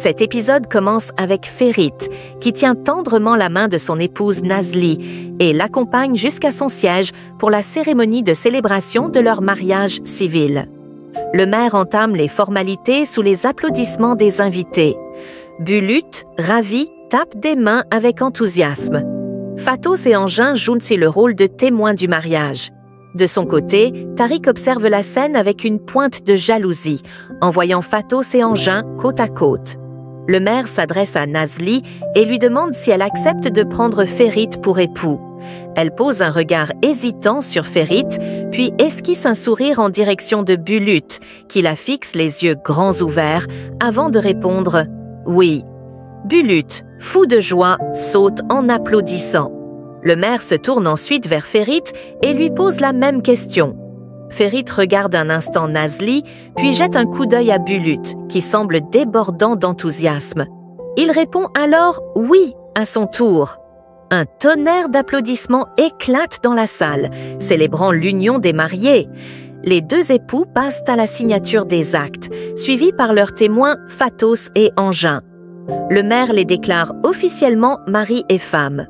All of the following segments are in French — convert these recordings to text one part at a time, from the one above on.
Cet épisode commence avec Ferit, qui tient tendrement la main de son épouse Nazli et l'accompagne jusqu'à son siège pour la cérémonie de célébration de leur mariage civil. Le maire entame les formalités sous les applaudissements des invités. Bulut, ravi, tape des mains avec enthousiasme. Phatos et Engin jouent aussi le rôle de témoins du mariage. De son côté, Tariq observe la scène avec une pointe de jalousie, en voyant Phatos et Engin côte à côte. Le maire s'adresse à Nazli et lui demande si elle accepte de prendre Ferit pour époux. Elle pose un regard hésitant sur Ferit, puis esquisse un sourire en direction de Bulut, qui la fixe les yeux grands ouverts, avant de répondre « Oui ». Bulut, fou de joie, saute en applaudissant. Le maire se tourne ensuite vers Ferit et lui pose la même question. Ferit regarde un instant Nazli, puis jette un coup d'œil à Bulut, qui semble débordant d'enthousiasme. Il répond alors « oui » à son tour. Un tonnerre d'applaudissements éclate dans la salle, célébrant l'union des mariés. Les deux époux passent à la signature des actes, suivis par leurs témoins Phatos et Engin. Le maire les déclare officiellement mari et femme.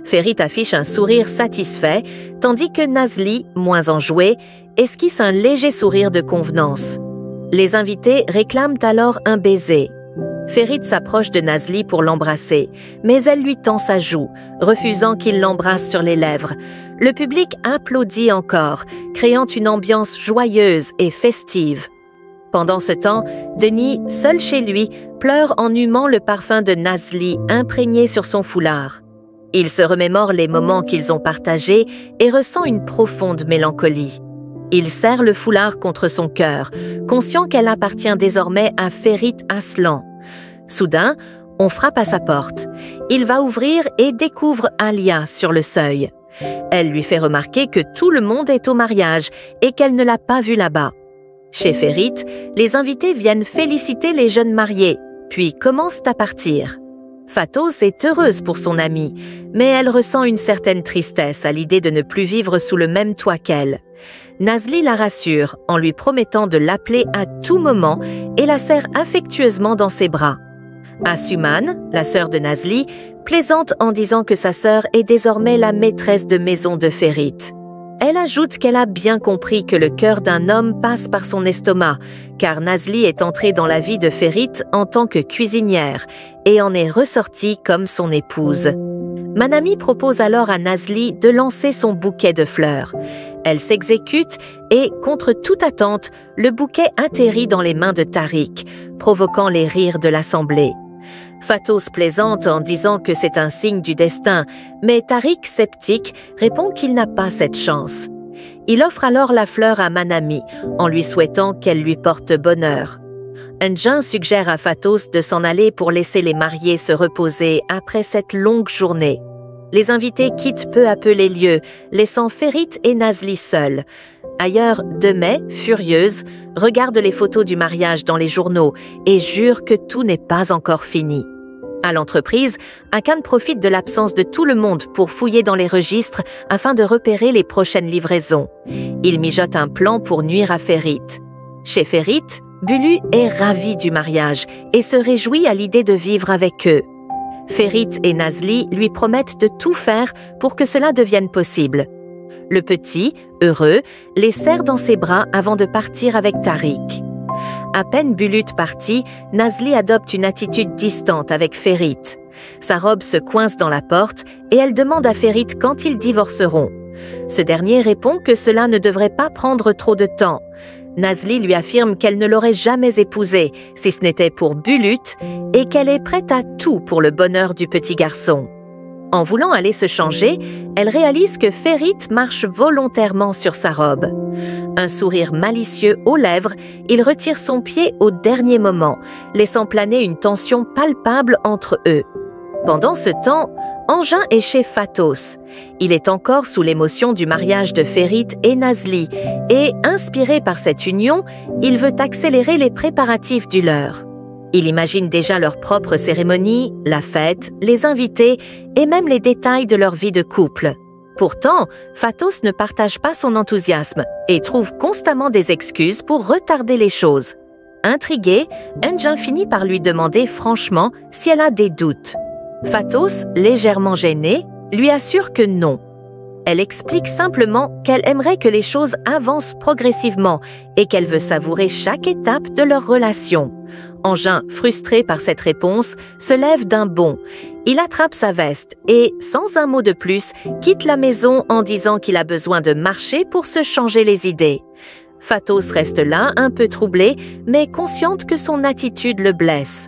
Ferit affiche un sourire satisfait, tandis que Nazli, moins enjouée, esquisse un léger sourire de convenance. Les invités réclament alors un baiser. Ferit s'approche de Nazli pour l'embrasser, mais elle lui tend sa joue, refusant qu'il l'embrasse sur les lèvres. Le public applaudit encore, créant une ambiance joyeuse et festive. Pendant ce temps, Denis, seul chez lui, pleure en humant le parfum de Nazli imprégné sur son foulard. Il se remémore les moments qu'ils ont partagés et ressent une profonde mélancolie. Il serre le foulard contre son cœur, conscient qu'elle appartient désormais à Ferit Aslan. Soudain, on frappe à sa porte. Il va ouvrir et découvre Alia sur le seuil. Elle lui fait remarquer que tout le monde est au mariage et qu'elle ne l'a pas vu là-bas. Chez Ferit, les invités viennent féliciter les jeunes mariés, puis commencent à partir. Phatos est heureuse pour son amie, mais elle ressent une certaine tristesse à l'idée de ne plus vivre sous le même toit qu'elle. Nazli la rassure en lui promettant de l'appeler à tout moment et la serre affectueusement dans ses bras. Asuman, la sœur de Nazli, plaisante en disant que sa sœur est désormais la maîtresse de maison de Ferit. Elle ajoute qu'elle a bien compris que le cœur d'un homme passe par son estomac, car Nazli est entrée dans la vie de Ferit en tant que cuisinière et en est ressortie comme son épouse. Manami propose alors à Nazli de lancer son bouquet de fleurs. Elle s'exécute et, contre toute attente, le bouquet atterrit dans les mains de Tariq, provoquant les rires de l'assemblée. Phatos plaisante en disant que c'est un signe du destin, mais Tariq, sceptique, répond qu'il n'a pas cette chance. Il offre alors la fleur à Manami, en lui souhaitant qu'elle lui porte bonheur. Engin suggère à Phatos de s'en aller pour laisser les mariés se reposer après cette longue journée. Les invités quittent peu à peu les lieux, laissant Ferit et Nazli seuls. Ailleurs, Demey, furieuse, regarde les photos du mariage dans les journaux et jure que tout n'est pas encore fini. À l'entreprise, Akan profite de l'absence de tout le monde pour fouiller dans les registres afin de repérer les prochaines livraisons. Il mijote un plan pour nuire à Ferit. Chez Ferit, Bulut est ravi du mariage et se réjouit à l'idée de vivre avec eux. Ferit et Nazli lui promettent de tout faire pour que cela devienne possible. Le petit, heureux, les serre dans ses bras avant de partir avec Tariq. À peine Bulut parti, Nazli adopte une attitude distante avec Ferit. Sa robe se coince dans la porte et elle demande à Ferit quand ils divorceront. Ce dernier répond que cela ne devrait pas prendre trop de temps. Nazli lui affirme qu'elle ne l'aurait jamais épousé si ce n'était pour Bulut et qu'elle est prête à tout pour le bonheur du petit garçon. En voulant aller se changer, elle réalise que Ferit marche volontairement sur sa robe. Un sourire malicieux aux lèvres, il retire son pied au dernier moment, laissant planer une tension palpable entre eux. Pendant ce temps, Engin est chez Phatos. Il est encore sous l'émotion du mariage de Ferit et Nazli et, inspiré par cette union, il veut accélérer les préparatifs du leur. Il imagine déjà leur propre cérémonie, la fête, les invités et même les détails de leur vie de couple. Pourtant, Phatos ne partage pas son enthousiasme et trouve constamment des excuses pour retarder les choses. Intrigué, Engin finit par lui demander franchement si elle a des doutes. Phatos, légèrement gênée, lui assure que non. Elle explique simplement qu'elle aimerait que les choses avancent progressivement et qu'elle veut savourer chaque étape de leur relation. Engin, frustré par cette réponse, se lève d'un bond. Il attrape sa veste et, sans un mot de plus, quitte la maison en disant qu'il a besoin de marcher pour se changer les idées. Phatos reste là, un peu troublée, mais consciente que son attitude le blesse.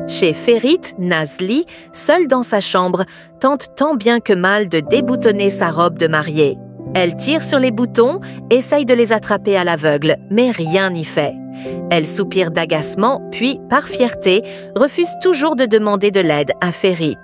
Chez Ferit, Nazli, seule dans sa chambre, tente tant bien que mal de déboutonner sa robe de mariée. Elle tire sur les boutons, essaye de les attraper à l'aveugle, mais rien n'y fait. Elle soupire d'agacement, puis, par fierté, refuse toujours de demander de l'aide à Ferit.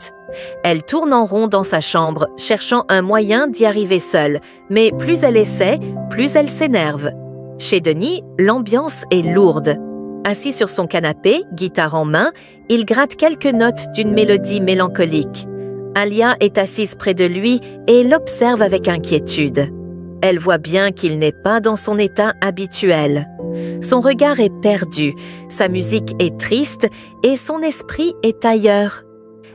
Elle tourne en rond dans sa chambre, cherchant un moyen d'y arriver seule, mais plus elle essaie, plus elle s'énerve. Chez Denis, l'ambiance est lourde. Assis sur son canapé, guitare en main, il gratte quelques notes d'une mélodie mélancolique. Alia est assise près de lui et l'observe avec inquiétude. Elle voit bien qu'il n'est pas dans son état habituel. Son regard est perdu, sa musique est triste et son esprit est ailleurs.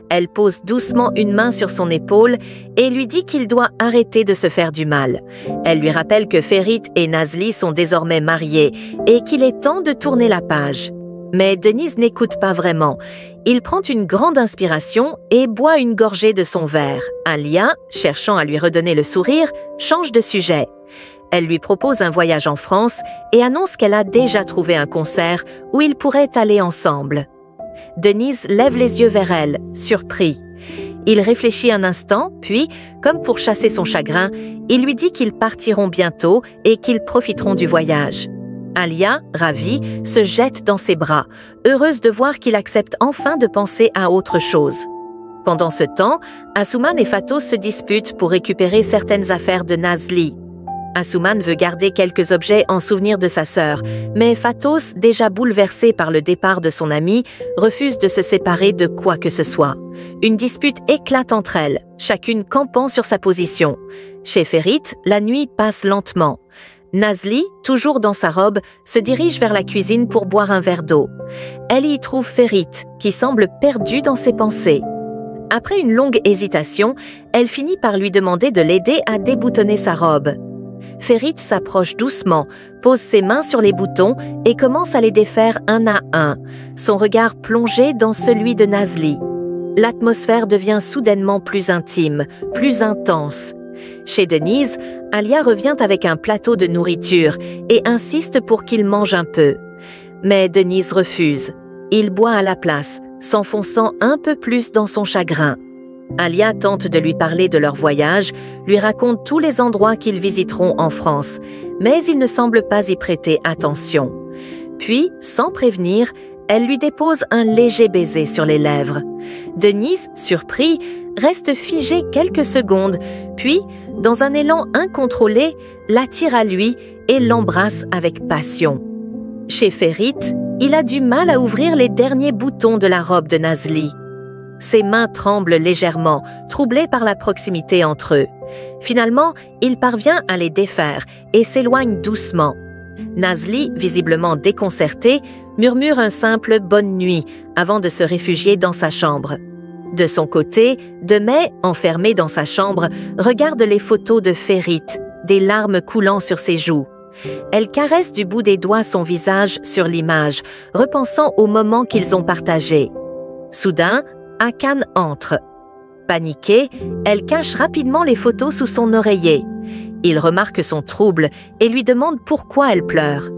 Elle pose doucement une main sur son épaule et lui dit qu'il doit arrêter de se faire du mal. Elle lui rappelle que Ferit et Nazli sont désormais mariés et qu'il est temps de tourner la page. Mais Denise n'écoute pas vraiment. Il prend une grande inspiration et boit une gorgée de son verre. Alia, cherchant à lui redonner le sourire, change de sujet. Elle lui propose un voyage en France et annonce qu'elle a déjà trouvé un concert où ils pourraient aller ensemble. Denise lève les yeux vers elle, surpris. Il réfléchit un instant, puis, comme pour chasser son chagrin, il lui dit qu'ils partiront bientôt et qu'ils profiteront du voyage. Alia, ravie, se jette dans ses bras, heureuse de voir qu'il accepte enfin de penser à autre chose. Pendant ce temps, Asuman et Phatos se disputent pour récupérer certaines affaires de Nazli. Asuman veut garder quelques objets en souvenir de sa sœur, mais Phatos, déjà bouleversé par le départ de son ami, refuse de se séparer de quoi que ce soit. Une dispute éclate entre elles, chacune campant sur sa position. Chez Ferit, la nuit passe lentement. Nazli, toujours dans sa robe, se dirige vers la cuisine pour boire un verre d'eau. Elle y trouve Ferit, qui semble perdu dans ses pensées. Après une longue hésitation, elle finit par lui demander de l'aider à déboutonner sa robe. Ferit s'approche doucement, pose ses mains sur les boutons et commence à les défaire un à un, son regard plongé dans celui de Nazli. L'atmosphère devient soudainement plus intime, plus intense. Chez Denise, Alia revient avec un plateau de nourriture et insiste pour qu'il mange un peu. Mais Denise refuse. Il boit à la place, s'enfonçant un peu plus dans son chagrin. Alia tente de lui parler de leur voyage, lui raconte tous les endroits qu'ils visiteront en France, mais il ne semble pas y prêter attention. Puis, sans prévenir, elle lui dépose un léger baiser sur les lèvres. Denise, surpris, reste figée quelques secondes, puis, dans un élan incontrôlé, l'attire à lui et l'embrasse avec passion. Chez Ferit, il a du mal à ouvrir les derniers boutons de la robe de Nazli. Ses mains tremblent légèrement, troublées par la proximité entre eux. Finalement, il parvient à les défaire et s'éloigne doucement. Nazli, visiblement déconcertée, murmure un simple « bonne nuit » avant de se réfugier dans sa chambre. De son côté, Demey, enfermé dans sa chambre, regarde les photos de Ferit, des larmes coulant sur ses joues. Elle caresse du bout des doigts son visage sur l'image, repensant au moment qu'ils ont partagé. Soudain, Hakan entre. Paniquée, elle cache rapidement les photos sous son oreiller. Il remarque son trouble et lui demande pourquoi elle pleure.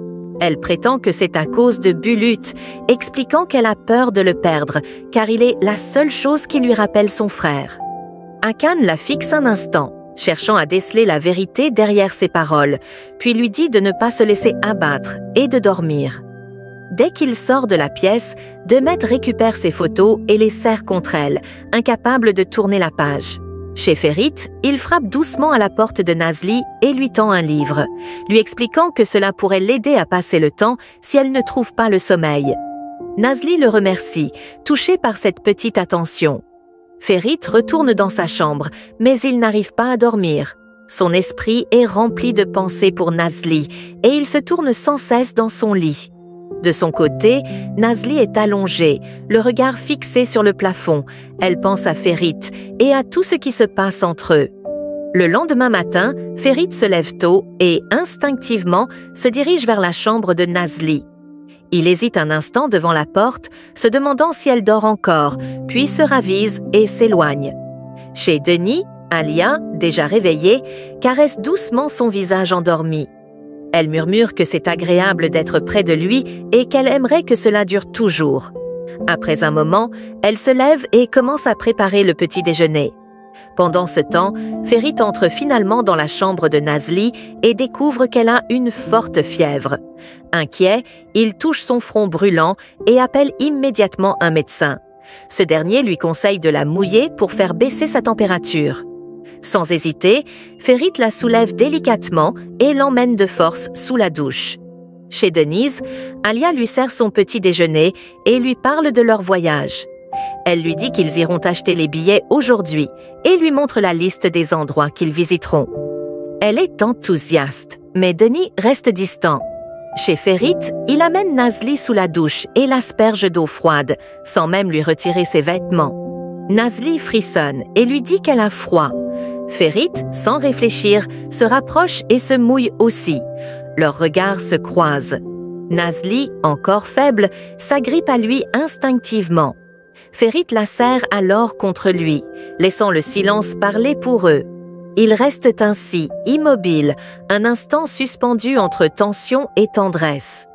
Elle prétend que c'est à cause de Bulut, expliquant qu'elle a peur de le perdre, car il est la seule chose qui lui rappelle son frère. Hakan la fixe un instant, cherchant à déceler la vérité derrière ses paroles, puis lui dit de ne pas se laisser abattre et de dormir. Dès qu'il sort de la pièce, Demet récupère ses photos et les serre contre elle, incapable de tourner la page. Chez Ferit, il frappe doucement à la porte de Nazli et lui tend un livre, lui expliquant que cela pourrait l'aider à passer le temps si elle ne trouve pas le sommeil. Nazli le remercie, touché par cette petite attention. Ferit retourne dans sa chambre, mais il n'arrive pas à dormir. Son esprit est rempli de pensées pour Nazli et il se tourne sans cesse dans son lit. De son côté, Nazli est allongée, le regard fixé sur le plafond. Elle pense à Ferit et à tout ce qui se passe entre eux. Le lendemain matin, Ferit se lève tôt et, instinctivement, se dirige vers la chambre de Nazli. Il hésite un instant devant la porte, se demandant si elle dort encore, puis se ravise et s'éloigne. Chez Denis, Alia, déjà réveillée, caresse doucement son visage endormi. Elle murmure que c'est agréable d'être près de lui et qu'elle aimerait que cela dure toujours. Après un moment, elle se lève et commence à préparer le petit déjeuner. Pendant ce temps, Ferit entre finalement dans la chambre de Nazli et découvre qu'elle a une forte fièvre. Inquiet, il touche son front brûlant et appelle immédiatement un médecin. Ce dernier lui conseille de la mouiller pour faire baisser sa température. Sans hésiter, Ferit la soulève délicatement et l'emmène de force sous la douche. Chez Denise, Alia lui sert son petit déjeuner et lui parle de leur voyage. Elle lui dit qu'ils iront acheter les billets aujourd'hui et lui montre la liste des endroits qu'ils visiteront. Elle est enthousiaste, mais Denis reste distant. Chez Ferit, il amène Nazli sous la douche et l'asperge d'eau froide, sans même lui retirer ses vêtements. Nazli frissonne et lui dit qu'elle a froid. Ferit, sans réfléchir, se rapproche et se mouille aussi. Leurs regards se croisent. Nazli, encore faible, s'agrippe à lui instinctivement. Ferit la serre alors contre lui, laissant le silence parler pour eux. Ils restent ainsi, immobiles, un instant suspendus entre tension et tendresse.